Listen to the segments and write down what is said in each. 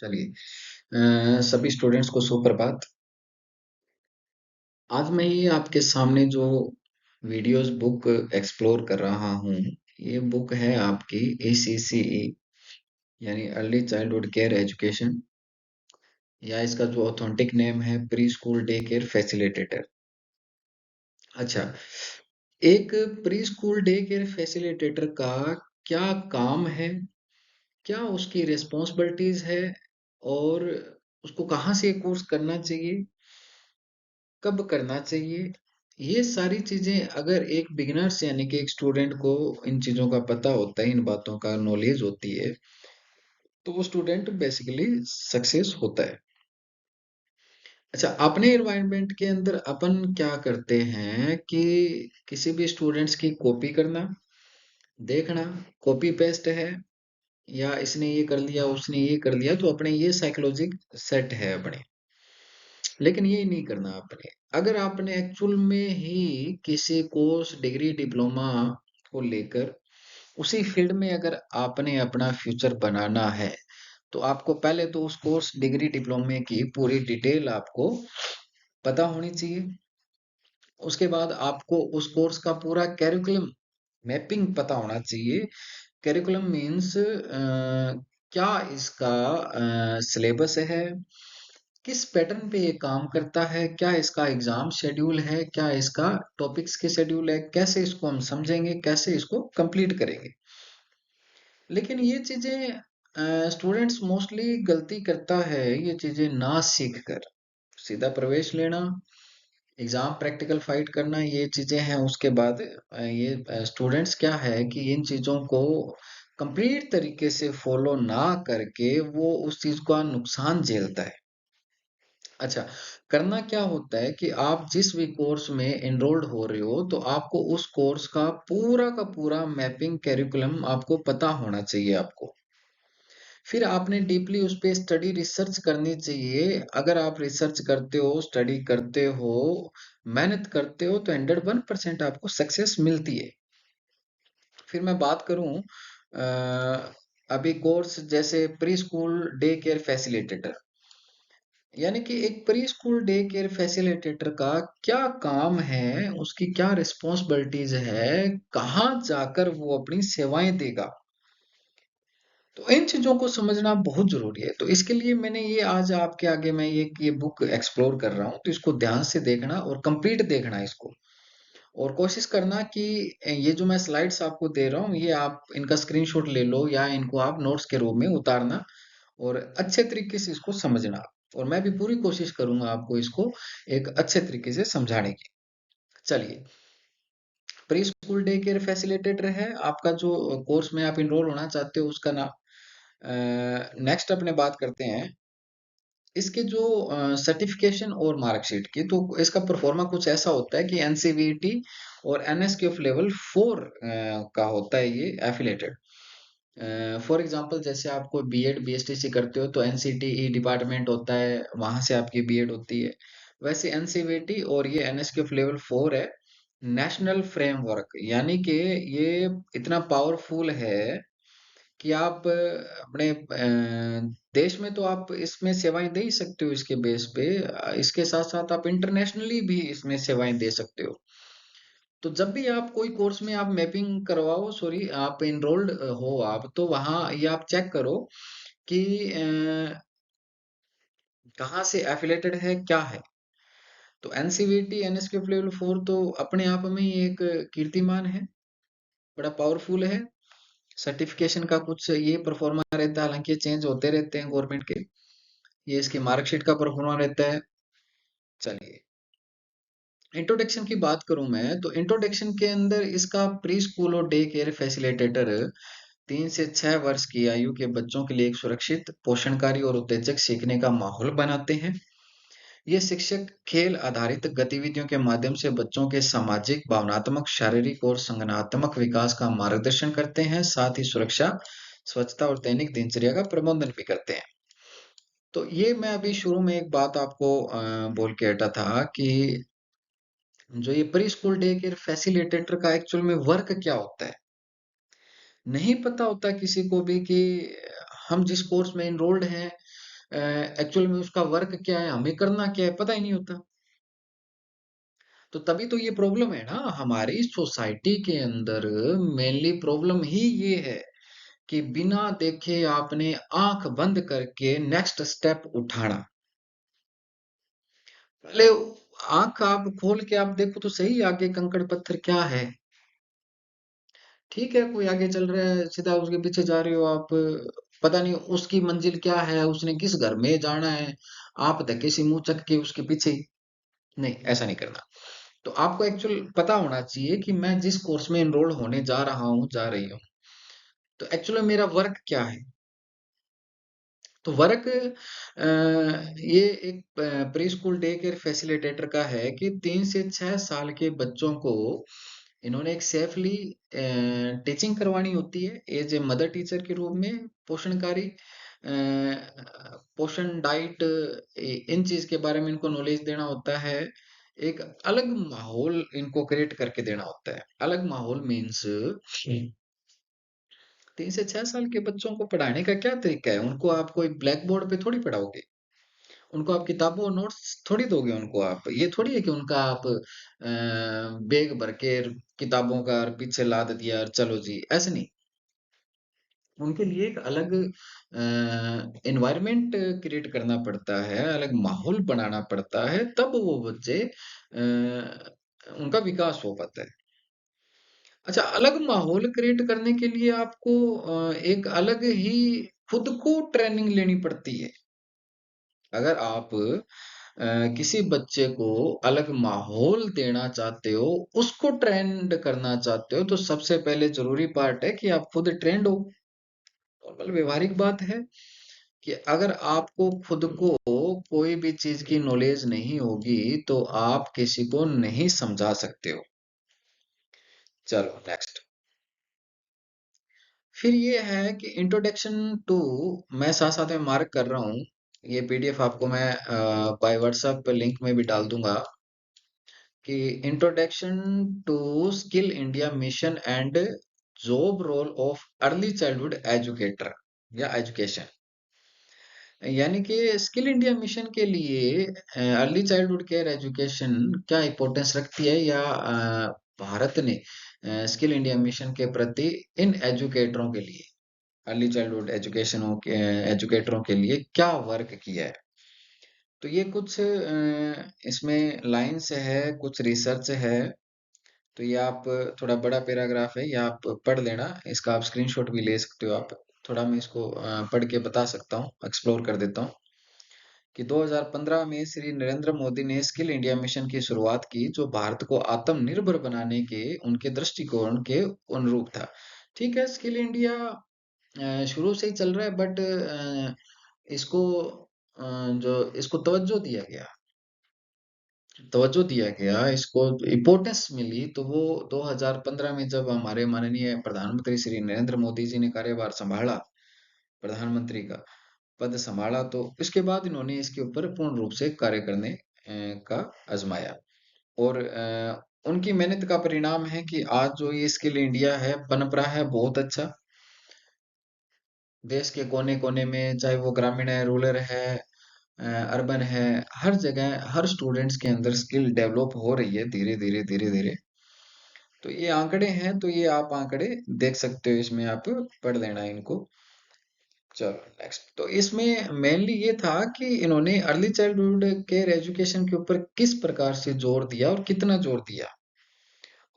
चलिए सभी स्टूडेंट्स को सुप्रभात। आज मैं ये आपके सामने जो वीडियोस बुक एक्सप्लोर कर रहा हूँ, ये बुक है आपकी ACCE यानी अर्ली चाइल्डहुड केयर एजुकेशन, या इसका जो ऑथेंटिक नेम है pre school day care facilitator. अच्छा, एक pre school day care facilitator का क्या काम है, क्या उसकी रिस्पॉन्सिबिलिटीज है, और उसको कहाँ से कोर्स करना चाहिए, कब करना चाहिए, ये सारी चीजें अगर एक बिगिनर्स यानी कि एक स्टूडेंट को इन चीजों का पता होता है, इन बातों का नॉलेज होती है, तो वो स्टूडेंट बेसिकली सक्सेस होता है। अच्छा, अपने एनवायरनमेंट के अंदर अपन क्या करते हैं कि किसी भी स्टूडेंट्स की कॉपी करना, देखना कॉपी पेस्ट है, या इसने ये कर लिया उसने ये कर लिया, तो अपने ये साइकोलॉजिक सेट है अपने। लेकिन ये नहीं करना आपने। अगर आपने एक्चुअल में ही किसी कोर्स डिग्री डिप्लोमा को लेकर उसी फील्ड में अगर आपने अपना फ्यूचर बनाना है, तो आपको पहले तो उस कोर्स डिग्री डिप्लोमे की पूरी डिटेल आपको पता होनी चाहिए। उसके बाद आपको उस कोर्स का पूरा कैरिकुलम मैपिंग पता होना चाहिए। कैरिकुलम मीन्स क्या इसका सिलेबस है, किस पैटर्न पे ये काम करता है, क्या इसका एग्जाम शेड्यूल है, क्या इसका टॉपिक्स के शेड्यूल है, कैसे इसको हम समझेंगे, कैसे इसको कंप्लीट करेंगे। लेकिन ये चीजें स्टूडेंट्स मोस्टली गलती करता है, ये चीजें ना सीख कर सीधा प्रवेश लेना, एग्जाम प्रैक्टिकल फाइट करना, ये चीजें हैं। उसके बाद ये स्टूडेंट्स क्या है कि इन चीजों को कंप्लीट तरीके से फॉलो ना करके वो उस चीज का नुकसान झेलता है। अच्छा, करना क्या होता है कि आप जिस भी कोर्स में एनरोल्ड हो रहे हो, तो आपको उस कोर्स का पूरा मैपिंग कैरिकुलम आपको पता होना चाहिए आपको। फिर आपने डीपली उस पे स्टडी रिसर्च करनी चाहिए। अगर आप रिसर्च करते हो, स्टडी करते हो, मेहनत करते हो, तो 101% आपको सक्सेस मिलती है। फिर मैं बात करूं अभी कोर्स जैसे pre school day care facilitator, यानी कि एक pre school day care facilitator का क्या काम है, उसकी क्या रिस्पॉन्सिबिलिटीज है, कहाँ जाकर वो अपनी सेवाएं देगा। तो इन चीजों को समझना बहुत जरूरी है। तो इसके लिए मैंने ये आज आपके आगे मैं ये बुक एक्सप्लोर कर रहा हूँ, तो इसको ध्यान से देखना और कंप्लीट देखना इसको, और कोशिश करना कि ये जो मैं स्लाइड्स आपको दे रहा हूँ, ये आप इनका स्क्रीनशॉट ले लो या इनको आप नोट्स के रूप में उतारना और अच्छे तरीके से इसको समझना। और मैं भी पूरी कोशिश करूंगा आपको इसको एक अच्छे तरीके से समझाने की। चलिए, pre school day care facilitator है आपका जो कोर्स में आप इनरोल होना चाहते हो, उसका नाम। नेक्स्ट अपने बात करते हैं इसके जो सर्टिफिकेशन और मार्कशीट की। तो इसका परफॉर्मा कुछ ऐसा होता है कि एनसीवीटी और एनएसक्यूएफ लेवल 4 का होता है ये एफिलेटेड। फॉर एग्जांपल जैसे आपको बीएड बीएसटीसी करते हो तो एनसीटीई डिपार्टमेंट होता है, वहां से आपकी बीएड होती है। वैसे एनसीवीटी और ये एनएसक्यूएफ लेवल 4 है, नेशनल फ्रेमवर्क, यानी कि ये इतना पावरफुल है कि आप अपने देश में तो आप इसमें सेवाएं दे ही सकते हो इसके बेस पे। इसके साथ साथ आप इंटरनेशनली भी इसमें सेवाएं दे सकते हो। तो जब भी आप कोई कोर्स में आप मैपिंग करवाओ, सॉरी आप इनरोल्ड हो आप, तो वहाँ ये आप चेक करो कि कहाँ से एफिलेटेड है, क्या है। तो एनसीवीटी एनएसक्यूएफ लेवल 4 तो अपने आप में ही एक कीर्तिमान है, बड़ा पावरफुल है। सर्टिफिकेशन का कुछ ये परफॉर्मा रहता है, हालांकि ये चेंज होते रहते हैं गवर्नमेंट के। ये इसकी मार्कशीट का परफॉर्मा रहता है। चलिए, इंट्रोडक्शन की बात करूं मैं, तो इंट्रोडक्शन के अंदर इसका प्री स्कूल और डे केयर फैसिलिटेटर 3 से 6 वर्ष की आयु के बच्चों के लिए एक सुरक्षित, पोषणकारी और उत्तेजक सीखने का माहौल बनाते हैं। ये शिक्षक खेल आधारित गतिविधियों के माध्यम से बच्चों के सामाजिक, भावनात्मक, शारीरिक और संज्ञानात्मक विकास का मार्गदर्शन करते हैं, साथ ही सुरक्षा, स्वच्छता और दैनिक दिनचर्या का प्रबंधन भी करते हैं। तो ये मैं अभी शुरू में एक बात आपको बोल के हटा था कि जो ये pre school day care facilitator का एक्चुअल में वर्क क्या होता है, नहीं पता होता किसी को भी कि हम जिस कोर्स में इनरोल्ड हैं, एक्चुअल में उसका वर्क क्या है, हमें करना क्या है, पता ही नहीं होता। तो तभी तो ये प्रॉब्लम है ना हमारी सोसाइटी के अंदर। मेनली प्रॉब्लम ही ये है कि बिना देखे आपने आंख बंद करके नेक्स्ट स्टेप उठाना। पहले आंख आप खोल के आप देखो तो सही, आगे कंकड़ पत्थर क्या है। ठीक है, कोई आगे चल रहा है, सीधा उसके पीछे जा रहे हो आप, पता नहीं उसकी मंजिल क्या है, उसने किस घर में जाना है, आप धक्के से मुंह चक के उसके पीछे ही। नहीं, ऐसा नहीं करना। तो आपको एक्चुअल पता होना चाहिए कि मैं जिस कोर्स में एनरोल होने जा रहा हूँ, जा रही हूँ, तो एक्चुअली मेरा वर्क क्या है। तो वर्क ये एक pre school day care facilitator का है कि 3 से 6 साल के बच्चों को इन्होंने एक सेफली टीचिंग करवानी होती है एज ए मदर टीचर के रूप में, पोषणकारी पोषण डाइट, इन चीज के बारे में इनको नॉलेज देना होता है। एक अलग माहौल इनको क्रिएट करके देना होता है। अलग माहौल मीन्स 3 से 6 साल के बच्चों को पढ़ाने का क्या तरीका है। उनको आप कोई ब्लैक बोर्ड पे थोड़ी पढ़ाओगे, उनको आप किताबों और नोट्स थोड़ी दोगे। उनको आप ये थोड़ी है कि उनका आप बैग भर के किताबों का और पीछे लाद दिया और चलो जी, ऐसे नहीं। उनके लिए एक अलग एनवायरनमेंट क्रिएट करना पड़ता है, अलग माहौल बनाना पड़ता है, तब वो बच्चे उनका विकास हो पाता है। अच्छा, अलग माहौल क्रिएट करने के लिए आपको एक अलग ही खुद को ट्रेनिंग लेनी पड़ती है। अगर आप किसी बच्चे को अलग माहौल देना चाहते हो, उसको ट्रेंड करना चाहते हो, तो सबसे पहले जरूरी पार्ट है कि आप खुद ट्रेंड हो। नॉर्मल व्यवहारिक बात है कि अगर आपको खुद को कोई भी चीज की नॉलेज नहीं होगी तो आप किसी को नहीं समझा सकते हो। चलो नेक्स्ट। फिर ये है कि इंट्रोडक्शन टू, मैं साथ साथ में मार्क कर रहा हूँ, ये पीडीएफ आपको मैं बाय व्हाट्सएप लिंक में भी डाल दूंगा कि introduction to skill India mission and job role of early childhood educator या एजुकेशन। यानी कि स्किल इंडिया मिशन के लिए अर्ली चाइल्डहुड केयर एजुकेशन क्या इम्पोर्टेंस रखती है, या भारत ने स्किल इंडिया मिशन के प्रति इन एजुकेटरों के लिए, अर्ली चाइल्डहुड एजुकेशनों के एजुकेटरों के लिए क्या वर्क किया है। तो ये कुछ इसमें लाइंस है, कुछ रिसर्च है। तो ये आप, थोड़ा बड़ा पैराग्राफ है, ये आप पढ़ लेना, इसका आप स्क्रीनशॉट भी ले सकते हो आप। थोड़ा मैं इसको पढ़ के बता सकता हूँ, एक्सप्लोर कर देता हूँ कि 2015 में श्री नरेंद्र मोदी ने स्किल इंडिया मिशन की शुरुआत की, जो भारत को आत्मनिर्भर बनाने के उनके दृष्टिकोण के अनुरूप था। ठीक है, स्किल इंडिया शुरू से ही चल रहा है, बट इसको जो इसको तवज्जो दिया गया, इसको इम्पोर्टेंस मिली, तो वो 2015 में जब हमारे माननीय प्रधानमंत्री श्री नरेंद्र मोदी जी ने कार्यभार संभाला, प्रधानमंत्री का पद संभाला, तो इसके बाद इन्होंने इसके ऊपर पूर्ण रूप से कार्य करने का आजमाया। और उनकी मेहनत का परिणाम है कि आज जो ये स्किल इंडिया है पनप रहा है बहुत अच्छा। देश के कोने कोने में, चाहे वो ग्रामीण है, रूरल है, अर्बन है, हर जगह हर स्टूडेंट्स के अंदर स्किल डेवलप हो रही है धीरे धीरे धीरे धीरे। तो ये आंकड़े हैं, तो ये आप आंकड़े देख सकते हो, इसमें आप पढ़ लेना इनको। चलो नेक्स्ट। तो इसमें मेनली ये था कि इन्होंने अर्ली चाइल्डहुड केयर एजुकेशन के ऊपर किस प्रकार से जोर दिया और कितना जोर दिया,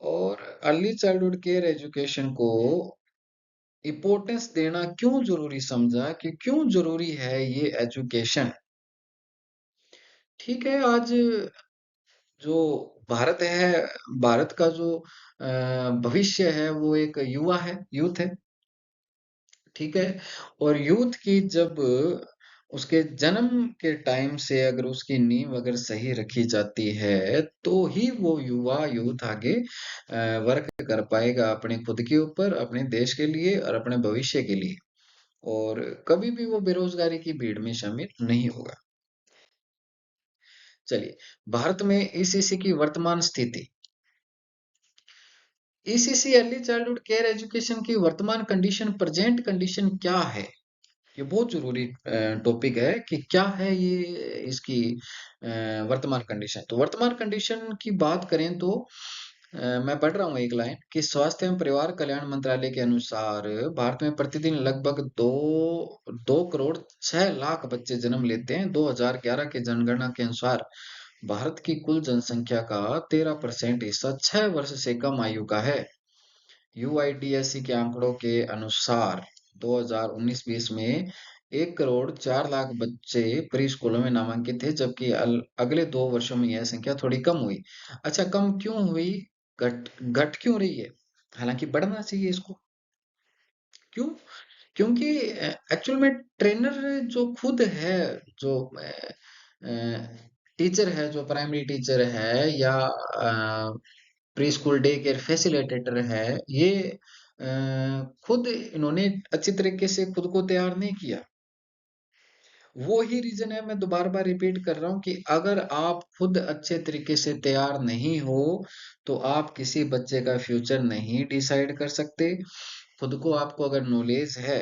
और अर्ली चाइल्डहुड केयर एजुकेशन को इम्पोर्टेंस देना क्यों जरूरी समझा, कि क्यों जरूरी है ये एजुकेशन। ठीक है, आज जो भारत है, भारत का जो भविष्य है वो एक युवा है, यूथ है। ठीक है, और यूथ की जब उसके जन्म के टाइम से अगर उसकी नींव अगर सही रखी जाती है, तो ही वो युवा यूथ आगे वर्क कर पाएगा अपने खुद के ऊपर, अपने देश के लिए और अपने भविष्य के लिए, और कभी भी वो बेरोजगारी की भीड़ में शामिल नहीं होगा। चलिए, भारत में ईसीसी की वर्तमान स्थिति। ECC early childhood care education की वर्तमान कंडीशन, प्रेजेंट कंडीशन क्या है। ये बहुत जरूरी टॉपिक है कि क्या है ये इसकी अ, वर्तमान कंडीशन। तो वर्तमान कंडीशन की बात करें तो मैं पढ़ रहा हूँ एक लाइन कि स्वास्थ्य एवं परिवार कल्याण मंत्रालय के अनुसार भारत में प्रतिदिन लगभग 2 करोड़ 6 लाख बच्चे जन्म लेते हैं। 2011 के जनगणना के अनुसार भारत की कुल जनसंख्या का 13% हिस्सा 6 वर्ष से कम आयु का है। यूआईडीएसई के आंकड़ों के अनुसार 2019-20 में 1 करोड़ 4 लाख बच्चे प्री स्कूलों में नामांकित थे, जबकि अगले 2 वर्षों में यह संख्या थोड़ी कम हुई। अच्छा, कम क्यों हुई? घट घट क्यों रही है? हालांकि बढ़ना चाहिए इसको। क्यों? क्योंकि एक्चुअल में ट्रेनर जो खुद है, जो टीचर है, जो प्राइमरी टीचर है या pre school day care facilitator है, ये खुद इन्होंने अच्छी तरीके से खुद को तैयार नहीं किया। वो ही रीजन है, मैं दोबारा बार रिपीट कर रहा हूँ कि अगर आप खुद अच्छे तरीके से तैयार नहीं हो तो आप किसी बच्चे का फ्यूचर नहीं डिसाइड कर सकते। खुद को आपको अगर नॉलेज है,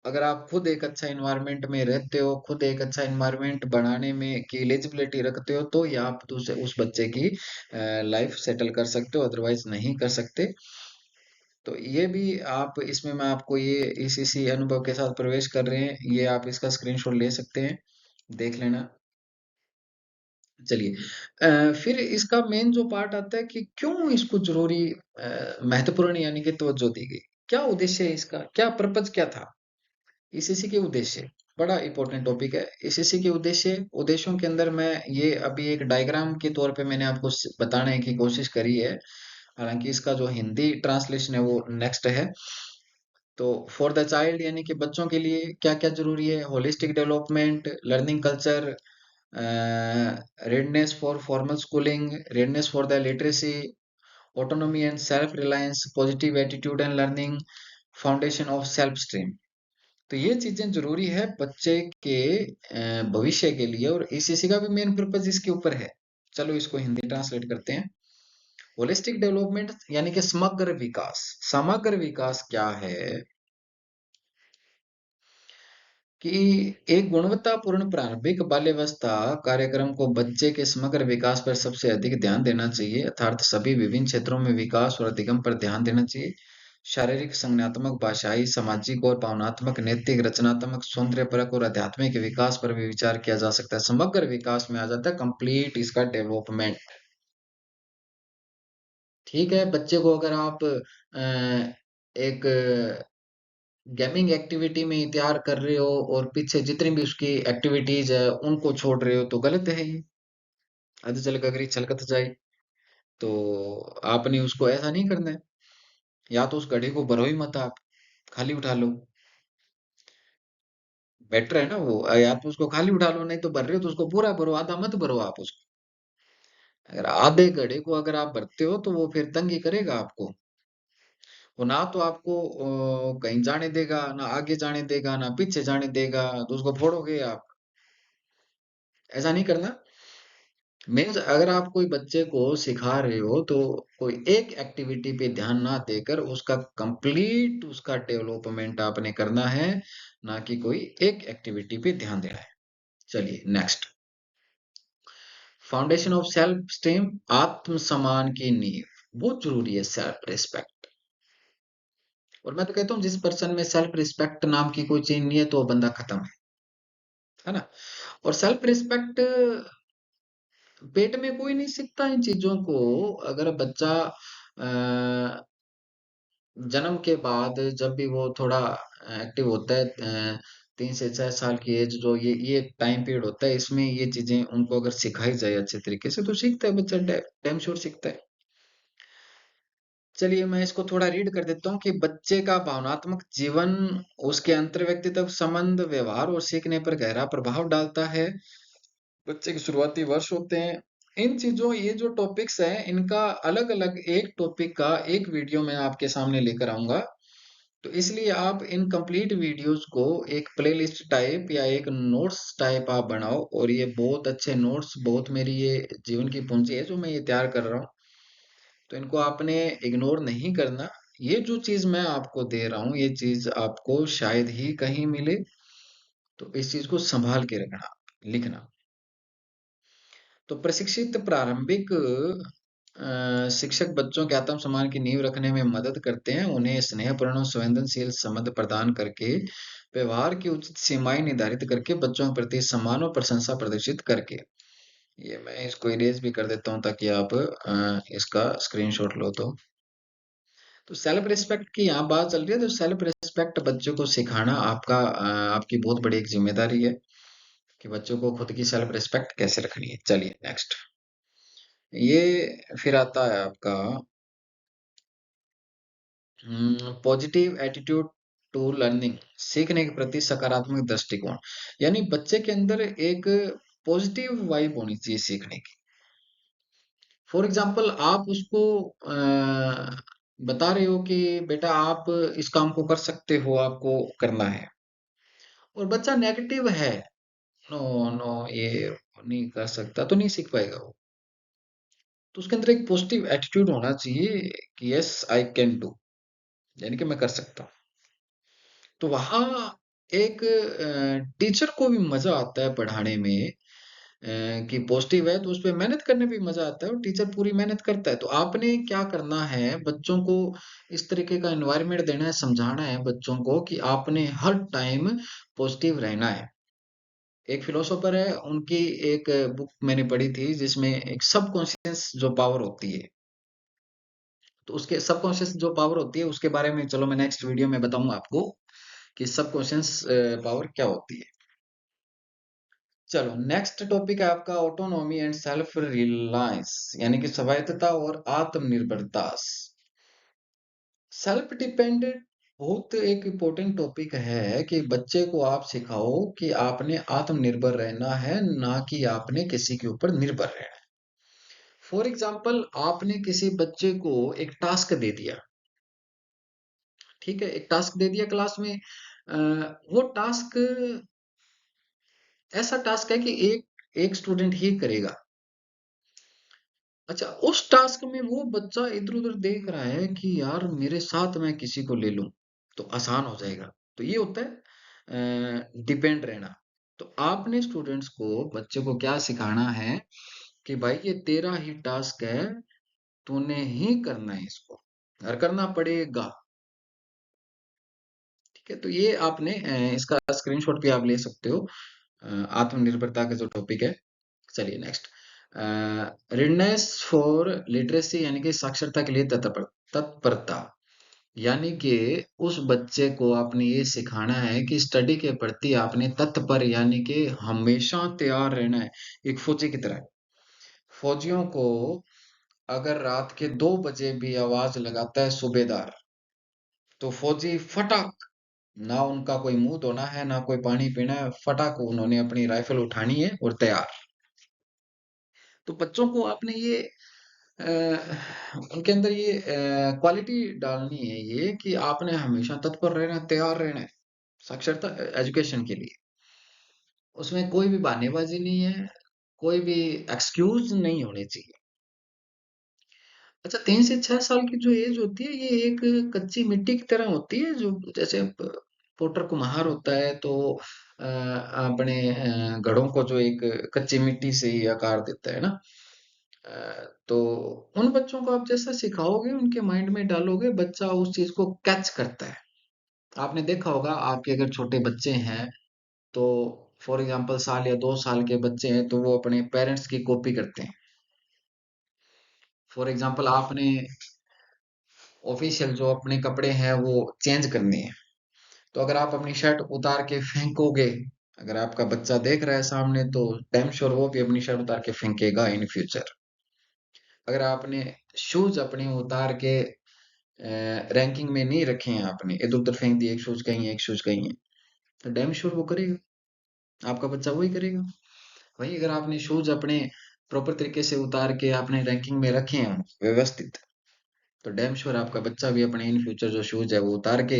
अगर आप खुद एक अच्छा एनवायरनमेंट में रहते हो, खुद एक अच्छा एनवायरनमेंट बनाने में की एलिजिबिलिटी रखते हो, तो या आप दूसरे उस बच्चे की लाइफ सेटल कर सकते हो, अदरवाइज नहीं कर सकते। तो ये भी आप इसमें मैं आपको ये इसी अनुभव के साथ प्रवेश कर रहे हैं, ये आप इसका स्क्रीनशॉट ले सकते हैं, देख लेना। चलिए, फिर इसका मेन जो पार्ट आता है कि क्यों इसको जरूरी महत्वपूर्ण यानी कि तवज्जो दी गई। क्या उद्देश्य है इसका, क्या पर्पज क्या था? ईसीसी के उद्देश्य बड़ा इंपॉर्टेंट टॉपिक है। ईसीसी के उद्देश्यों के अंदर मैं ये अभी एक डायग्राम के तौर पे मैंने आपको बताने की कोशिश करी है। हालांकि इसका जो हिंदी ट्रांसलेशन है वो नेक्स्ट है। तो फॉर द चाइल्ड यानी कि बच्चों के लिए क्या क्या जरूरी है? Holistic development, learning culture, redness for formal schooling, redness for the literacy, autonomy and self reliance, positive attitude and learning, foundation of self stream. तो ये चीजें जरूरी है बच्चे के भविष्य के लिए, और ईसीसी का भी मेन पर्पज इसके ऊपर है। चलो इसको हिंदी ट्रांसलेट करते हैं। होलिस्टिक डेवलपमेंट यानी कि समग्र विकास। समग्र विकास क्या है? कि एक गुणवत्तापूर्ण प्रारंभिक बाल्यावस्था कार्यक्रम को बच्चे के समग्र विकास पर सबसे अधिक ध्यान देना चाहिए, अर्थात सभी विभिन्न क्षेत्रों में विकास और अधिगम पर ध्यान देना चाहिए। शारीरिक, संज्ञानात्मक, भाषाई, सामाजिक और भावनात्मक, नैतिक, रचनात्मक, सौंदर्यपरक और आध्यात्मिक विकास पर भी विचार किया जा सकता है। समग्र विकास में आ जाता है कंप्लीट इसका डेवलपमेंट। ठीक है, बच्चे को अगर आप एक गेमिंग एक्टिविटी में तैयार कर रहे हो और पीछे जितनी भी उसकी एक्टिविटीज है उनको छोड़ रहे हो, तो गलत है ये। आधे चल गगरी छलकत जाए। तो आपने उसको ऐसा नहीं करना है। या तो उस घड़ी को भरो ही मत आप, खाली उठा लो। बेटर है ना वो, या तो उसको खाली उठा लो, नहीं तो भर रहे हो तो उसको पूरा भरो, आधा मत भरो आप उसको। अगर आधे घड़े को अगर आप भरते हो तो वो फिर तंग ही करेगा आपको। वो ना तो आपको कहीं जाने देगा, ना आगे जाने देगा, ना पीछे जाने देगा, तो उसको फोड़ोगे आप। ऐसा नहीं करना। मीन्स अगर आप कोई बच्चे को सिखा रहे हो तो कोई एक एक्टिविटी पे ध्यान ना देकर उसका कंप्लीट उसका डेवलपमेंट आपने करना है, ना कि कोई एक एक्टिविटी पे ध्यान देना है। चलिए next. Foundation of self esteem, आत्मसम्मान की नींव। बहुत जरूरी है सेल्फ रिस्पेक्ट। और मैं तो कहता हूँ जिस पर्सन में सेल्फ रिस्पेक्ट नाम की कोई चीज नहीं है तो वो बंदा खत्म है ना। और सेल्फ रिस्पेक्ट पेट में कोई नहीं सीखता इन चीजों को। अगर बच्चा जन्म के बाद जब भी वो थोड़ा एक्टिव होता है, 3 से 6 साल की एज, जो ये टाइम पीरियड होता है, इसमें ये चीजें उनको अगर सिखाई जाए अच्छे तरीके से तो सीखता है बच्चा, डैम श्योर सीखता है। चलिए मैं इसको थोड़ा रीड कर देता हूँ कि बच्चे का भावनात्मक जीवन उसके अंतर व्यक्तित्व संबंध, व्यवहार और सीखने पर गहरा प्रभाव डालता है। बच्चे के शुरुआती वर्ष होते हैं। इन चीजों, ये जो टॉपिक्स हैं, इनका अलग अलग एक टॉपिक का एक वीडियो मैं आपके सामने लेकर आऊंगा। तो इसलिए आप इन कंप्लीट वीडियोस को एक प्लेलिस्ट टाइप या एक नोट्स टाइप आप बनाओ, और ये बहुत अच्छे नोट्स, बहुत मेरी ये जीवन की पूंजी है जो मैं ये तैयार कर रहा हूँ। तो इनको आपने इग्नोर नहीं करना। ये जो चीज मैं आपको दे रहा हूँ, ये चीज आपको शायद ही कहीं मिले, तो इस चीज को संभाल के रखना, लिखना। तो प्रशिक्षित प्रारंभिक शिक्षक बच्चों के आत्मसम्मान की नींव रखने में मदद करते हैं, उन्हें स्नेहपूर्ण और संवेदनशील संबंध प्रदान करके, व्यवहार की उचित सीमाएं निर्धारित करके, बच्चों के प्रति सम्मान और प्रशंसा प्रदर्शित करके। ये मैं इसको इरेज भी कर देता हूँ ताकि आप इसका स्क्रीनशॉट लो। तो सेल्फ रिस्पेक्ट की यहाँ बात चल रही है, तो सेल्फ रिस्पेक्ट बच्चों को सिखाना आपकी बहुत बड़ी एक जिम्मेदारी है कि बच्चों को खुद की सेल्फ रिस्पेक्ट कैसे रखनी है। चलिए नेक्स्ट, ये फिर आता है आपका पॉजिटिव एटीट्यूड टू लर्निंग, सीखने के प्रति सकारात्मक दृष्टिकोण। यानी बच्चे के अंदर एक पॉजिटिव वाइब होनी चाहिए सीखने की। फॉर एग्जाम्पल आप उसको बता रहे हो कि बेटा आप इस काम को कर सकते हो, आपको करना है, और बच्चा नेगेटिव है, नो नो ये नहीं कर सकता, तो नहीं सीख पाएगा वो। तो उसके अंदर एक पॉजिटिव एटीट्यूड होना चाहिए कि यस आई कैन डू, यानी कि मैं कर सकता हूँ। तो वहां एक टीचर को भी मजा आता है पढ़ाने में, कि पॉजिटिव है तो उस पे मेहनत करने में भी मजा आता है और टीचर पूरी मेहनत करता है। तो आपने क्या करना है, बच्चों को इस तरीके का एनवायरनमेंट देना है, समझाना है बच्चों को कि आपने हर टाइम पॉजिटिव रहना है। एक फिलोसोफर है, उनकी एक बुक मैंने पढ़ी थी जिसमें एक सबकॉन्शियस जो पावर होती है, तो उसके सबकॉन्शियस जो पावर होती है उसके बारे में चलो मैं नेक्स्ट वीडियो में बताऊंगा आपको कि सबकॉन्शियस पावर क्या होती है। चलो नेक्स्ट टॉपिक है आपका ऑटोनॉमी एंड सेल्फ रिलायंस, यानी कि स्वायत्तता और आत्मनिर्भरता। सेल्फ डिपेंडेंट बहुत एक इम्पोर्टेंट टॉपिक है कि बच्चे को आप सिखाओ कि आपने आत्मनिर्भर रहना है, ना कि आपने किसी के ऊपर निर्भर रहना है। फॉर एग्जाम्पल आपने किसी बच्चे को एक टास्क दे दिया, ठीक है, एक टास्क दे दिया क्लास में, वो टास्क ऐसा टास्क है कि एक एक स्टूडेंट ही करेगा। अच्छा, उस टास्क में वो बच्चा इधर उधर देख रहा है कि यार मेरे साथ मैं किसी को ले लूं तो आसान हो जाएगा। तो ये होता है डिपेंड रहना। तो आपने स्टूडेंट्स को, बच्चे को क्या सिखाना है कि भाई ये तेरा ही टास्क है, तूने ही करना है इसको, और करना पड़ेगा। ठीक है, तो ये आपने इसका स्क्रीनशॉट भी आप ले सकते हो, आत्मनिर्भरता का जो टॉपिक है। चलिए नेक्स्ट, रेडनेस फॉर लिटरेसी, यानी कि साक्षरता के लिए तत्परता। यानी कि उस बच्चे को आपने ये सिखाना है कि स्टडी के प्रति आपने तत्पर, यानी कि हमेशा तैयार रहना है, एक फौजी की तरह। फौजियों को अगर रात के 2 बजे भी आवाज लगाता है सूबेदार, तो फौजी फटाक, ना उनका कोई मुंह धोना है ना कोई पानी पीना है, फटाक उन्होंने अपनी राइफल उठानी है और तैयार। तो बच्चों को आपने ये उनके अंदर ये क्वालिटी डालनी है, ये कि आपने हमेशा तत्पर रहना, तैयार रहना है साक्षरता एजुकेशन के लिए। उसमें कोई भी बहानेबाजी नहीं है, कोई भी एक्सक्यूज नहीं होने चाहिए। अच्छा, 3 से 6 साल की जो एज होती है, ये एक कच्ची मिट्टी की तरह होती है, जो जैसे पोटर कुम्हार होता है तो अपने घड़ों को जो एक कच्ची मिट्टी से ही आकार देता है ना। तो उन बच्चों को आप जैसा सिखाओगे, उनके माइंड में डालोगे, बच्चा उस चीज को कैच करता है। आपने देखा होगा, आपके अगर छोटे बच्चे हैं तो फॉर एग्जाम्पल 1 या 2 साल के बच्चे हैं तो वो अपने पेरेंट्स की कॉपी करते हैं। फॉर एग्जाम्पल आपने ऑफिशियल जो अपने कपड़े हैं वो चेंज करने हैं, तो अगर आप अपनी शर्ट उतार के फेंकोगे, अगर आपका बच्चा देख रहा है सामने, तो डैम श्योर वो भी अपनी शर्ट उतार के फेंकेगा इन फ्यूचर। अगर आपने शूज अपने उतार के रैंकिंग में नहीं रखे हैं, आपने इधर उधर फेंक दिए, एक शूज कहीं है एक शूज कहीं है, तो डैम श्योर वो करेगा, आपका बच्चा वही करेगा। वही अगर आपने शूज अपने प्रॉपर तरीके से उतार के आपने रैंकिंग में रखे हैं व्यवस्थित, तो डैम श्योर आपका बच्चा भी अपने इन फ्यूचर जो शूज है वो उतार के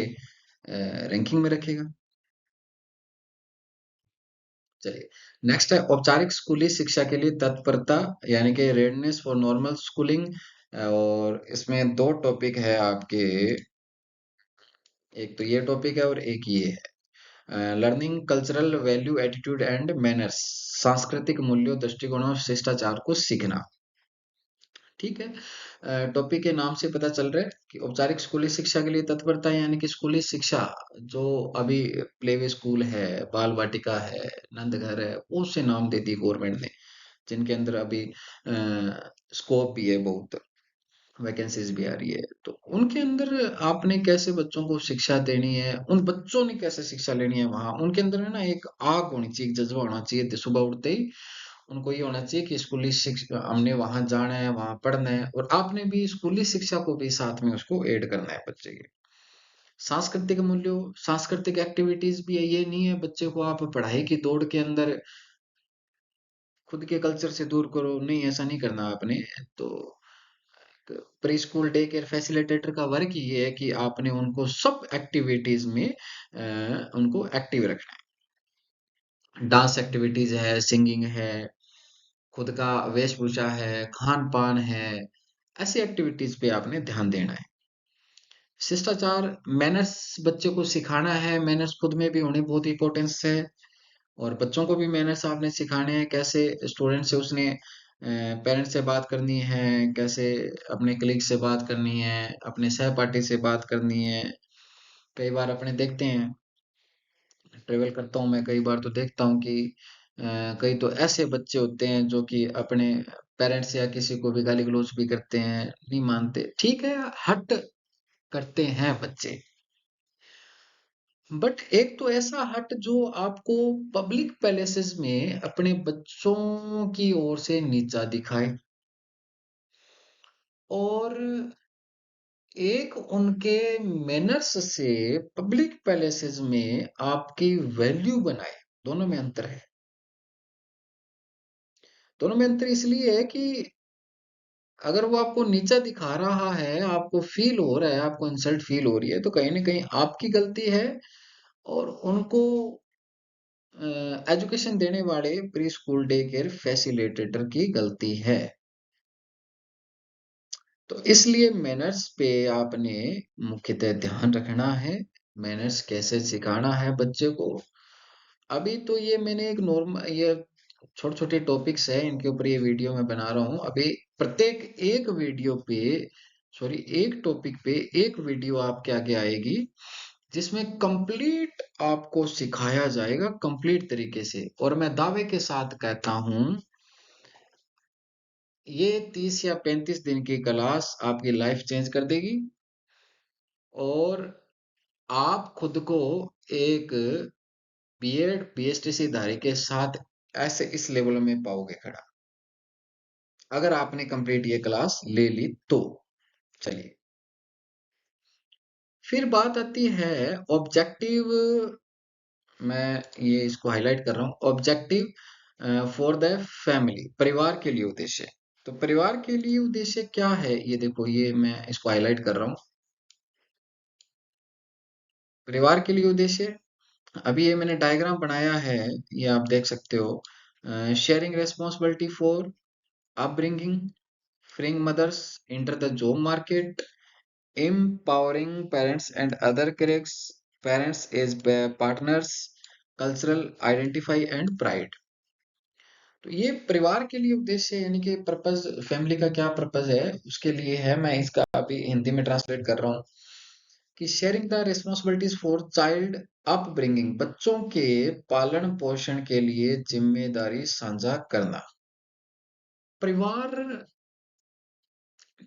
रैंकिंग में रखेगा। चलिए नेक्स्ट है औपचारिक स्कूली शिक्षा के लिए तत्परता, यानी कि रेडनेस फॉर नॉर्मल स्कूलिंग और इसमें दो टॉपिक है आपके, एक तो ये टॉपिक है और एक ये है, learning cultural value attitude and manners, सांस्कृतिक मूल्यों दृष्टिकोणों और शिष्टाचार को सीखना। ठीक है, टॉपिक के नाम से पता चल रहा है कि औपचारिक स्कूली शिक्षा के लिए तत्परता, यानी कि स्कूली शिक्षा जो अभी प्ले वे स्कूल है, बाल वाटिका है, नंद घर है, उससे नाम दे दी गवर्नमेंट ने, जिनके अंदर अभी स्कोप भी है, बहुत वैकेंसीज भी आ रही है। तो उनके अंदर आपने कैसे बच्चों को शिक्षा देनी है, उन बच्चों ने कैसे शिक्षा लेनी है, वहां उनके अंदर है ना एक आग होनी चाहिए, एक जज्बा होना चाहिए। सुबह उठते ही उनको ये होना चाहिए कि स्कूली शिक्षा हमने वहां जाना है, वहां पढ़ना है, और आपने भी स्कूली शिक्षा को भी साथ में उसको ऐड करना है बच्चे के। सांस्कृतिक मूल्यों, सांस्कृतिक एक्टिविटीज भी है, ये नहीं है बच्चे को आप पढ़ाई की दौड़ के अंदर खुद के कल्चर से दूर करो, नहीं, ऐसा नहीं करना आपने। तो pre school day care facilitator का वर्क ये है कि आपने उनको सब एक्टिविटीज में उनको एक्टिव रखना है। डांस एक्टिविटीज है, सिंगिंग है, खुद का वेशभूषा है, खान पान है, ऐसी एक्टिविटीज पे आपने ध्यान देना है। शिष्टाचार, मैनर्स बच्चे को सिखाना है, मैनर्स खुद में भी होने बहुत इंपॉर्टेंस है, और बच्चों को भी मैनर्स आपने सिखाने हैं, कैसे स्टूडेंट से उसने पेरेंट्स से बात करनी है, कैसे अपने कलीग से बात करनी है, अपने सहपाठी से बात करनी है। कई बार अपने देखते हैं, ट्रेवल करता हूँ मैं, कई बार तो देखता हूँ कि कई तो ऐसे बच्चे होते हैं जो कि अपने पेरेंट्स या किसी को भी गाली गलौज भी करते हैं, नहीं मानते, ठीक है, हट करते हैं बच्चे, बट एक तो ऐसा हट जो आपको पब्लिक पैलेसेस में अपने बच्चों की ओर से नीचा दिखाए, और एक उनके मैनर्स से पब्लिक पैलेसेस में आपकी वैल्यू बनाए। दोनों में अंतर है। दोनों में अंतर इसलिए है कि अगर वो आपको नीचा दिखा रहा है, आपको फील हो रहा है, आपको इंसल्ट फील हो रही है, तो कहीं ना कहीं आपकी गलती है, और उनको एजुकेशन देने वाले pre school day care facilitator की गलती है। तो इसलिए मैनर्स पे आपने मुख्यतः ध्यान रखना है। मैनर्स कैसे सिखाना है बच्चे को। अभी तो ये मैंने एक नॉर्मल, ये छोटे छोटे टॉपिक्स है, इनके ऊपर ये वीडियो मैं बना रहा हूँ। अभी प्रत्येक एक वीडियो पे, सॉरी, एक टॉपिक पे एक वीडियो आपके आगे आएगी, जिसमें कंप्लीट आपको सिखाया जाएगा कंप्लीट तरीके से। और मैं दावे के साथ कहता हूँ, ये 30 या 35 दिन की क्लास आपकी लाइफ चेंज कर देगी, और आप खुद को एक बीएड पीएचडीसी धारी के साथ ऐसे इस लेवल में पाओगे खड़ा, अगर आपने कंप्लीट ये क्लास ले ली तो। चलिए, फिर बात आती है ऑब्जेक्टिव। मैं ये इसको हाईलाइट कर रहा हूँ, ऑब्जेक्टिव फॉर द फैमिली, परिवार के लिए उद्देश्य। तो परिवार के लिए उद्देश्य क्या है, ये देखो, ये मैं इसको हाईलाइट कर रहा हूँ। परिवार के लिए उद्देश्य, अभी ये मैंने डायग्राम बनाया है, ये आप देख सकते हो। Sharing responsibility for upbringing, freeing mothers enter the job market, empowering parents and other careers, parents as partners, cultural identify and pride। तो ये परिवार के लिए उद्देश्य, यानी कि पर्पस, फैमिली का क्या पर्पस है उसके लिए है। मैं इसका अभी हिंदी में ट्रांसलेट कर रहा हूँ कि sharing the responsibilities for child upbringing, बच्चों के पालन पोषण के लिए जिम्मेदारी साझा करना। परिवार,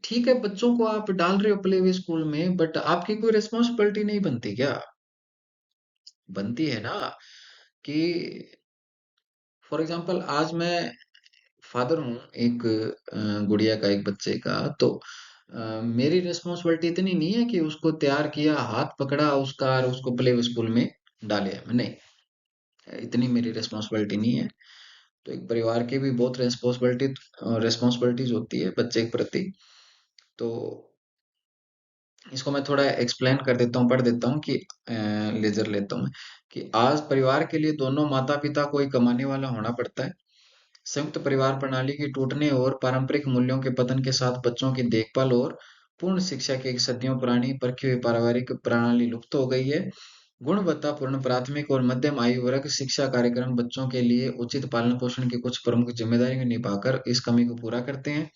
ठीक है, बच्चों को आप डाल रहे हो प्ले वे स्कूल में, बट आपकी कोई रिस्पॉन्सिबिलिटी नहीं बनती क्या? बनती है ना, कि फॉर एग्जांपल आज मैं फादर हूँ एक गुड़िया का, एक बच्चे का, तो मेरी रिस्पॉन्सिबिलिटी इतनी नहीं है कि उसको तैयार किया, हाथ पकड़ा उसका और उसको प्ले वे स्कूल में डाले, नहीं, इतनी मेरी रिस्पॉन्सिबिलिटी नहीं है। तो एक परिवार की भी बहुत रिस्पॉन्सिबिलिटीज होती है बच्चे के प्रति। तो इसको मैं थोड़ा एक्सप्लेन कर देता हूँ, पढ़ देता हूँ कि लेजर लेता हूँ मैं, कि आज परिवार के लिए दोनों माता पिता को ही कमाने वाला होना पड़ता है। संयुक्त परिवार प्रणाली के टूटने और पारंपरिक मूल्यों के पतन के साथ बच्चों की देखभाल और पूर्ण शिक्षा की एक सदियों पुरानी परखी हुई पारिवारिक प्रणाली लुप्त हो गई है। गुणवत्तापूर्ण प्राथमिक और मध्यम आयु वर्ग शिक्षा कार्यक्रम बच्चों के लिए उचित पालन पोषण की कुछ प्रमुख जिम्मेदारियां निभाकर इस कमी को पूरा करते हैं,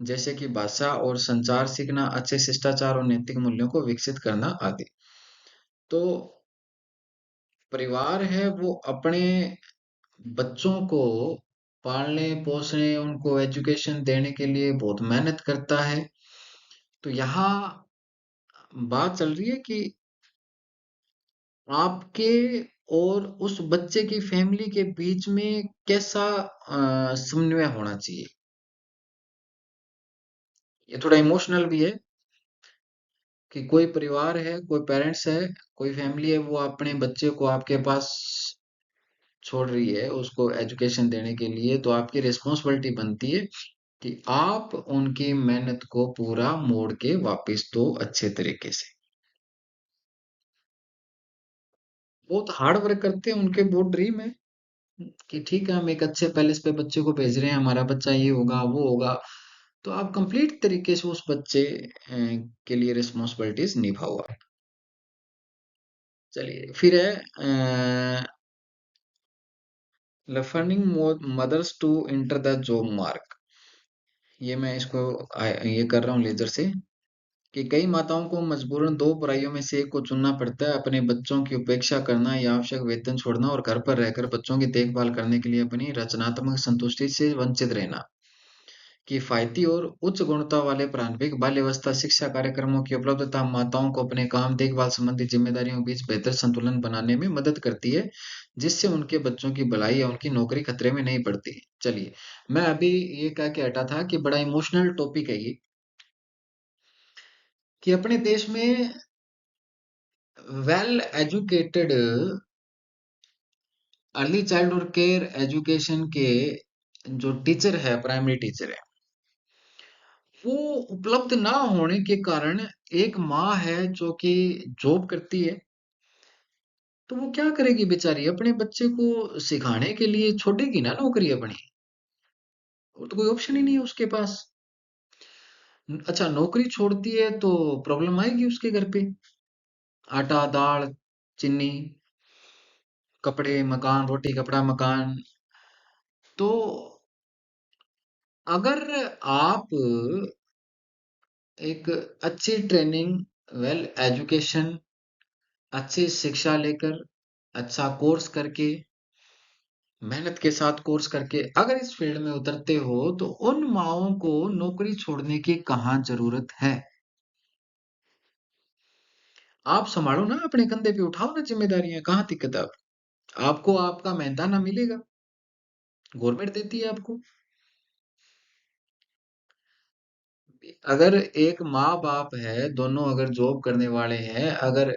जैसे कि भाषा और संचार सीखना, अच्छे शिष्टाचार और नैतिक मूल्यों को विकसित करना आदि। तो परिवार है वो अपने बच्चों को पालने पोसने उनको एजुकेशन देने के लिए बहुत मेहनत करता है। तो यहाँ बात चल रही है कि आपके और उस बच्चे की फैमिली के बीच में कैसा समन्वय होना चाहिए। ये थोड़ा इमोशनल भी है कि कोई परिवार है, कोई पेरेंट्स है, कोई फैमिली है, वो अपने बच्चे को आपके पास छोड़ रही है उसको एजुकेशन देने के लिए, तो आपकी रिस्पॉन्सिबिलिटी बनती है कि आप उनकी मेहनत को पूरा मोड़ के वापस दो अच्छे तरीके से। बहुत हार्ड वर्क करते हैं, उनके बहुत ड्रीम है कि ठीक है हम एक अच्छे पैलेस पे बच्चे को भेज रहे हैं, हमारा बच्चा ये होगा वो होगा। तो आप कंप्लीट तरीके से उस बच्चे के लिए रिस्पॉन्सिबिलिटीज निभाओ आप। चलिए फिर है learning mothers to enter the job mark. ये मैं इसको ये कर रहा हूँ लेजर से कि कई माताओं को मजबूरन दो बुराइयों में से एक को चुनना पड़ता है, अपने बच्चों की उपेक्षा करना या आवश्यक वेतन छोड़ना और घर पर रहकर बच्चों की देखभाल करने के लिए अपनी रचनात्मक संतुष्टि से वंचित रहना। किफायती और उच्च गुणवत्ता वाले प्रारंभिक बाल्यावस्था शिक्षा कार्यक्रमों की उपलब्धता माताओं को अपने काम देखभाल संबंधी जिम्मेदारियों के बीच बेहतर संतुलन बनाने में मदद करती है, जिससे उनके बच्चों की भलाई या उनकी नौकरी खतरे में नहीं पड़ती। चलिए, मैं अभी ये कह के हटा था कि बड़ा इमोशनल टॉपिक है ये कि अपने देश में well educated early childhood care education के जो टीचर है, प्राइमरी टीचर है, वो उपलब्ध ना होने के कारण एक माँ है जो कि जॉब करती है, तो वो क्या करेगी बेचारी अपने बच्चे को सिखाने के लिए छोड़ेगी ना नौकरी अपनी। वो तो कोई ऑप्शन ही नहीं है उसके पास। अच्छा नौकरी छोड़ती है तो प्रॉब्लम आएगी उसके घर पे, आटा दाल चीनी कपड़े मकान रोटी कपड़ा मकान। तो अगर आप एक अच्छी ट्रेनिंग वेल एजुकेशन अच्छी शिक्षा लेकर अच्छा कोर्स करके मेहनत के साथ कोर्स करके अगर इस फील्ड में उतरते हो तो उन माओं को नौकरी छोड़ने की कहाँ जरूरत है। आप संभालो ना अपने कंधे पे उठाओ ना जिम्मेदारियां, कहाँ दिक्कत है आपको आपका मेहनताना मिलेगा, गवर्नमेंट देती है आपको। अगर एक माँ बाप है दोनों अगर जॉब करने वाले हैं, अगर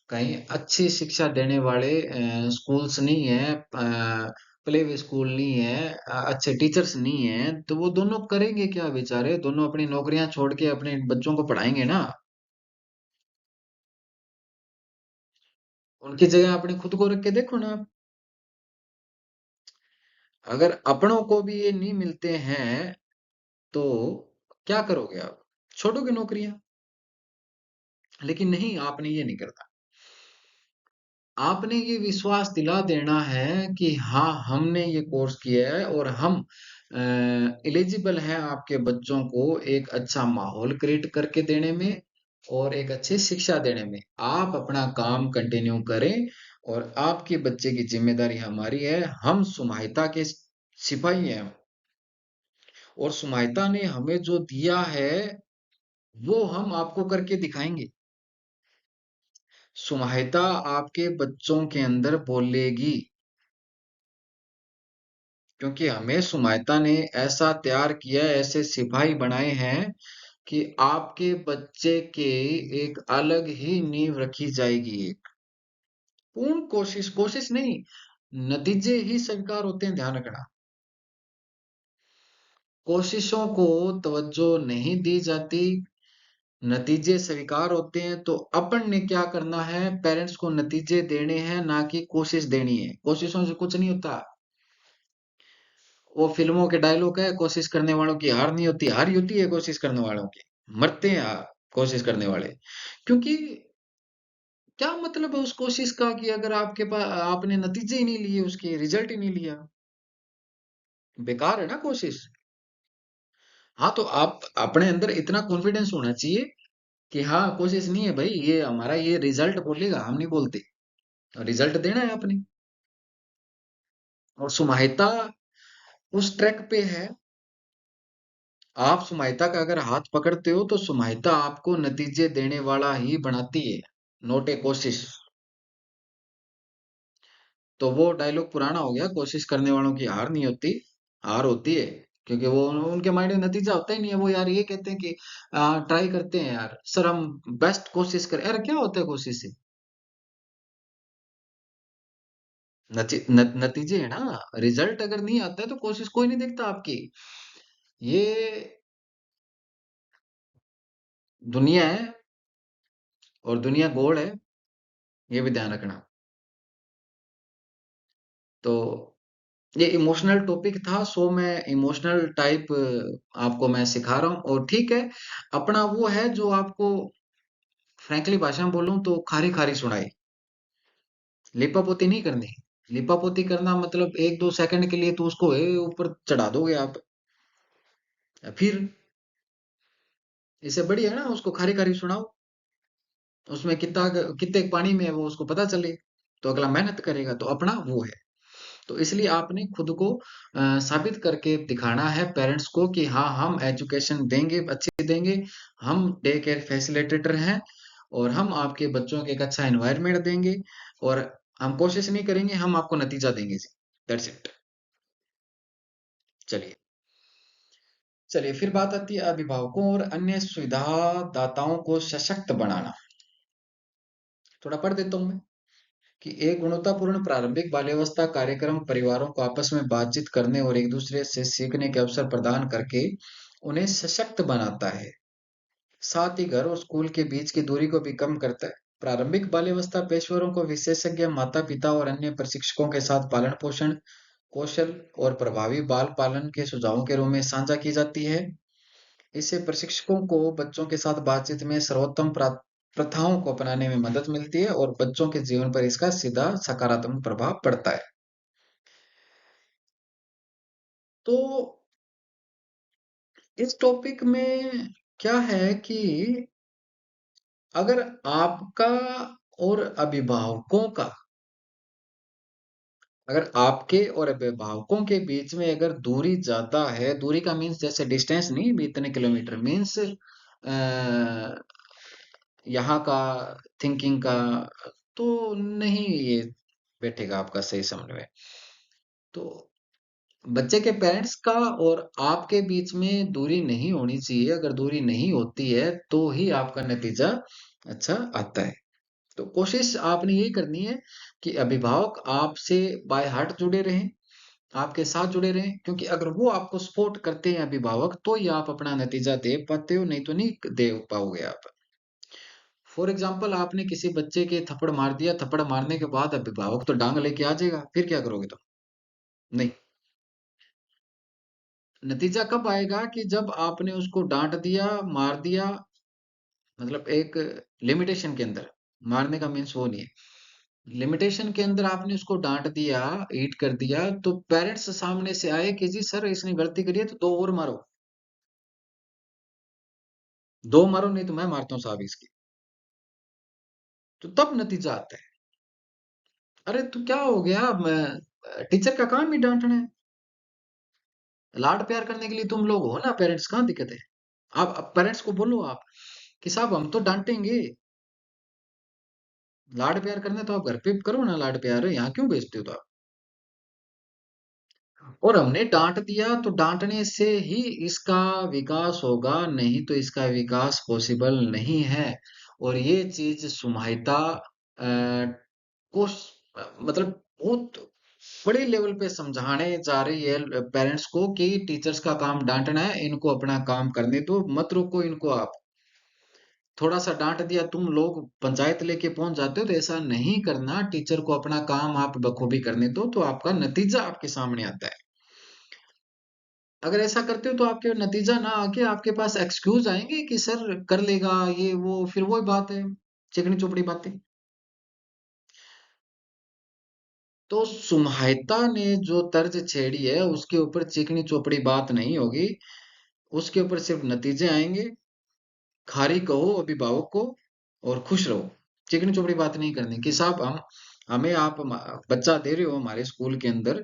कहीं अच्छी शिक्षा देने वाले स्कूल्स नहीं है, प्ले वे स्कूल नहीं है, अच्छे टीचर्स नहीं है, तो वो दोनों करेंगे क्या बेचारे, दोनों अपनी नौकरियां छोड़ के अपने बच्चों को पढ़ाएंगे ना। उनकी जगह अपने खुद को रख के देखो ना आप। अगर अपनों को भी ये नहीं मिलते हैं तो क्या करोगे आप, छोड़ोगे नौकरियां। लेकिन नहीं, आपने ये नहीं करना। आपने ये विश्वास दिला देना है कि हाँ हमने ये कोर्स किया है और हम एलिजिबल हैं आपके बच्चों को एक अच्छा माहौल क्रिएट करके देने में और एक अच्छी शिक्षा देने में। आप अपना काम कंटिन्यू करें और आपके बच्चे की जिम्मेदारी हमारी है। हम सुमाहिता के सिपाही हैं और सुमाहिता ने हमें जो दिया है वो हम आपको करके दिखाएंगे। सुमाहिता आपके बच्चों के अंदर बोलेगी क्योंकि हमें सुमाइता ने ऐसा तैयार किया है, ऐसे सिपाही बनाए हैं कि आपके बच्चे के एक अलग ही नींव रखी जाएगी। एक पूर्ण कोशिश कोशिश नहीं, नतीजे ही स्वीकार होते हैं, ध्यान रखना। कोशिशों को तवज्जो नहीं दी जाती, नतीजे स्वीकार होते हैं। तो अपन ने क्या करना है, पेरेंट्स को नतीजे देने हैं ना कि कोशिश देनी है। कोशिशों से कुछ नहीं होता। वो फिल्मों के डायलॉग है, कोशिश करने वालों की हार नहीं होती, हार ही होती है कोशिश करने वालों की। मरते हैं कोशिश करने वाले। क्योंकि क्या मतलब है उस कोशिश का कि अगर आपके पास आपने नतीजे ही नहीं लिए, उसके रिजल्ट ही नहीं लिया, बेकार है ना कोशिश। हाँ, तो आप अपने अंदर इतना कॉन्फिडेंस होना चाहिए कि हाँ, कोशिश नहीं है भाई, ये हमारा ये रिजल्ट बोलेगा, हम नहीं बोलते। रिजल्ट देना है आपने। और सुमाहिता उस ट्रैक पे है। आप सुमाहिता का अगर हाथ पकड़ते हो तो सुमाहिता आपको नतीजे देने वाला ही बनाती है, नोट ए कोशिश। तो वो डायलॉग पुराना हो गया, कोशिश करने वालों की हार नहीं होती, हार होती है। क्योंकि वो उनके माइंड में नतीजा होता ही नहीं है। वो यार ये कहते हैं कि ट्राई करते हैं यार सर, हम बेस्ट कोशिश करें। यार क्या होता है कोशिश से? नतीजे है ना। रिजल्ट अगर नहीं आता है तो कोशिश कोई नहीं देखता आपकी। ये दुनिया है, और दुनिया गोल है, ये भी ध्यान रखना। तो ये इमोशनल टॉपिक था, सो मैं इमोशनल टाइप आपको मैं सिखा रहा हूँ। और ठीक है, अपना वो है जो आपको फ्रैंकली भाषा में बोलूं तो खारी खारी सुनाई। लिपापोती नहीं करनी। लिपापोती करना मतलब एक दो सेकंड के लिए तो उसको ऊपर चढ़ा दोगे आप। फिर इससे बढ़िया है ना, उसको खारी खारी सुनाओ। उसमें कितना कितने पानी में है वो उसको पता चले, तो अगला मेहनत करेगा। तो अपना वो है। तो इसलिए आपने खुद को साबित करके दिखाना है पेरेंट्स को कि हाँ, हम एजुकेशन देंगे, अच्छी देंगे। हम डे केयर फैसिलिटेटर हैं, और हम आपके बच्चों को एक अच्छा एनवायरनमेंट देंगे। और हम कोशिश नहीं करेंगे, हम आपको नतीजा देंगे जी। That's it. चलिए। चलिए, फिर बात आती है अभिभावकों और अन्य सुविधादाताओं को सशक्त बनाना। थोड़ा पढ़ देता हूँ मैं। कि एक गुणवत्तापूर्ण प्रारंभिक बाल्यावस्था कार्यक्रम परिवारों को आपस में बातचीत करने और एक दूसरे से सीखने के अवसर प्रदान करके उन्हें सशक्त बनाता है। साथ ही घर और स्कूल के बीच की दूरी को भी कम करता है। प्रारंभिक बाल्यावस्था पेशेवरों को विशेषज्ञ माता पिता और अन्य प्रशिक्षकों के साथ पालन पोषण कौशल और प्रभावी बाल पालन के सुझावों के रूप में साझा की जाती है। इससे प्रशिक्षकों को बच्चों के साथ बातचीत में सर्वोत्तम प्रथाओं को अपनाने में मदद मिलती है, और बच्चों के जीवन पर इसका सीधा सकारात्मक प्रभाव पड़ता है। तो इस टॉपिक में क्या है कि अगर आपका और अभिभावकों का, अगर आपके और अभिभावकों के बीच में अगर दूरी ज्यादा है, दूरी का मीन्स जैसे डिस्टेंस नहीं भी इतने किलोमीटर, मीन्स यहाँ का थिंकिंग का, तो नहीं ये बैठेगा आपका सही समन्वय। तो बच्चे के पेरेंट्स का और आपके बीच में दूरी नहीं होनी चाहिए। अगर दूरी नहीं होती है तो ही आपका नतीजा अच्छा आता है। तो कोशिश आपने यही करनी है कि अभिभावक आपसे बाय हार्ट जुड़े रहें, आपके साथ जुड़े रहें। क्योंकि अगर वो आपको सपोर्ट करते हैं अभिभावक, तो ही आप अपना नतीजा दे पाते हो, नहीं तो नहीं दे पाओगे आप। फॉर एग्जाम्पल, आपने किसी बच्चे के थप्पड़ मार दिया, थप्पड़ मारने के बाद अभिभावक तो डांग लेके आ जाएगा, फिर क्या करोगे तुम? नहीं। नतीजा कब आएगा कि जब आपने उसको डांट दिया, मार दिया, मतलब एक लिमिटेशन के अंदर। मारने का मीन्स वो नहीं है, लिमिटेशन के अंदर आपने उसको डांट दिया, ईट कर दिया, तो पेरेंट्स सामने से आए कि जी सर इसने गलती करी है तो दो और मारो। दो मारो, नहीं तो मैं मारता हूँ साहब इसकी। तो तब नतीजा आता है। अरे तो क्या हो गया, टीचर का काम ही डांटना है। लाड प्यार करने के लिए तुम लोग हो ना पेरेंट्स, कहाँ दिक्कत है? आप पेरेंट्स को बोलो आप कि साहब हम तो डांटेंगे। लाड प्यार करना है तो आप घर पे करो ना, लाड प्यार यहाँ क्यों भेजते हो तो आप? और हमने डांट दिया तो डांटने से ही इसका विकास होगा, नहीं तो इसका विकास पॉसिबल नहीं है। और ये चीज सुमाहिता को मतलब बहुत बड़े लेवल पे समझाने जा रही है पेरेंट्स को कि टीचर्स का काम डांटना है, इनको अपना काम करने दो, मत रोको इनको आप। थोड़ा सा डांट दिया, तुम लोग पंचायत लेके पहुंच जाते हो, तो ऐसा नहीं करना। टीचर को अपना काम आप बखूबी करने दो, तो आपका नतीजा आपके सामने आता है। अगर ऐसा करते हो तो आपके नतीजा ना आके आपके पास एक्सक्यूज आएंगे कि सर कर लेगा ये वो, फिर वही बात है, चिकनी चोपड़ी बातें। तो सुम्हायता ने जो तर्ज छेड़ी है उसके ऊपर चिकनी चोपड़ी बात नहीं होगी, उसके ऊपर सिर्फ नतीजे आएंगे। खारी कहो अभिभावक को और खुश रहो। चिकनी चोपड़ी बात नहीं करनी कि साहब हम हमें आप बच्चा दे रहे हो हमारे स्कूल के अंदर,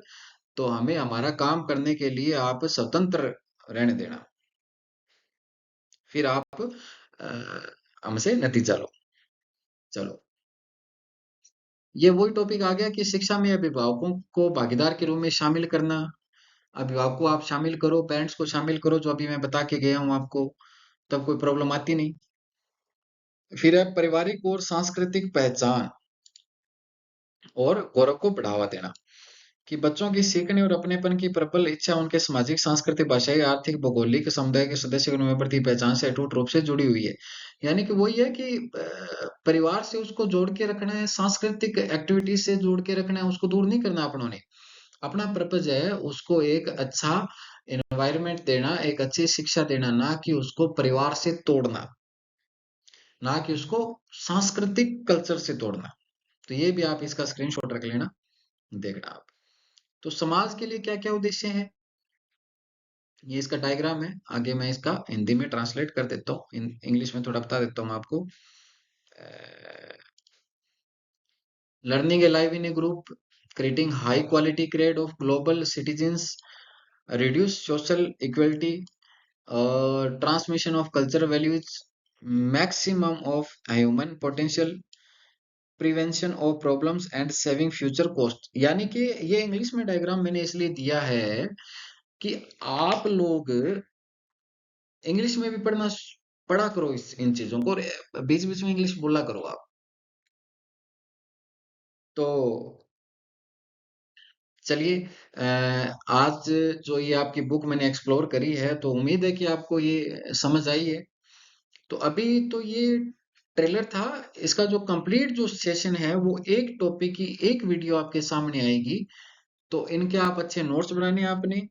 तो हमें हमारा काम करने के लिए आप स्वतंत्र रहने देना, फिर आप हमसे नतीजा लो। चलो, ये वही टॉपिक आ गया कि शिक्षा में अभिभावकों को भागीदार के रूप में शामिल करना। अभिभावक को आप शामिल करो, पेरेंट्स को शामिल करो, जो अभी मैं बता के गया हूँ आपको, तब कोई प्रॉब्लम आती नहीं। फिर है पारिवारिक और सांस्कृतिक पहचान और गौरव को बढ़ावा देना, कि बच्चों की सीखने और अपनेपन की प्रबल इच्छा उनके सामाजिक, सांस्कृतिक, भाषाई, आर्थिक, भौगोलिक समुदाय के सदस्य के प्रति पहचान से अटूट रूप से जुड़ी हुई है। यानी कि वही है कि परिवार से उसको जोड़ के रखना है, सांस्कृतिक एक्टिविटीज से जोड़ के रखना है, उसको दूर नहीं करना अपनों ने। अपना पर्पज है उसको एक अच्छा एनवायरनमेंट देना, एक अच्छी शिक्षा देना, ना कि उसको परिवार से तोड़ना, ना कि उसको सांस्कृतिक कल्चर से तोड़ना। तो ये भी आप इसका स्क्रीनशॉट रख लेना, देखना आप। तो समाज के लिए क्या क्या उद्देश्य है, ये इसका डायग्राम है। आगे मैं इसका हिंदी में ट्रांसलेट कर देता हूँ, इंग्लिश में थोड़ा बता देता हूँ आपको। Learning alive in A group, creating high quality grade of global citizens, reduce social equality, transmission of cultural values, maximum of human potential, prevention of problems and saving future cost. यानी कि ये English में diagram मैंने इसलिए दिया है कि आप लोग इंग्लिश में भी पढ़ा करो इन चीजों को, और बीच बीच में इंग्लिश बोला करो आप। तो चलिए, आज जो ये आपकी बुक मैंने एक्सप्लोर करी है, तो उम्मीद है कि आपको ये समझ आई है। तो अभी तो ये ट्रेलर था, इसका जो कंप्लीट जो सेशन है वो एक टॉपिक की एक वीडियो आपके सामने आएगी। तो इनके आप अच्छे नोट्स बनाने हैं आपने,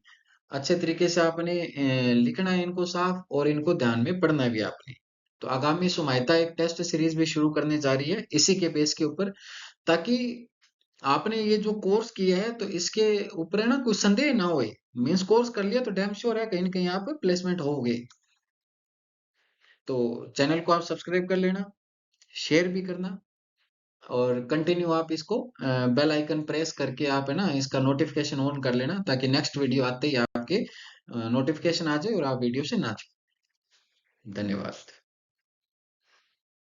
अच्छे तरीके से आपने लिखना है इनको साफ, और इनको ध्यान में पढ़ना भी आपने। तो आगामी सुमायता एक टेस्ट सीरीज भी शुरू करने जा रही है इसी के बेस के ऊपर, ताकि आपने ये जो कोर्स किया है तो इसके ऊपर है ना कोई संदेह ना होए। मीन्स कोर्स कर लिया तो डैम श्योर है कहीं ना कहीं आप प्लेसमेंट होगे। तो चैनल को आप सब्सक्राइब कर लेना, शेयर भी करना, और कंटिन्यू आप इसको बेल आइकन प्रेस करके आप है ना इसका नोटिफिकेशन ऑन कर लेना, ताकि नेक्स्ट वीडियो आते ही आपके नोटिफिकेशन आ जाए और आप वीडियो से ना चूकें। धन्यवाद।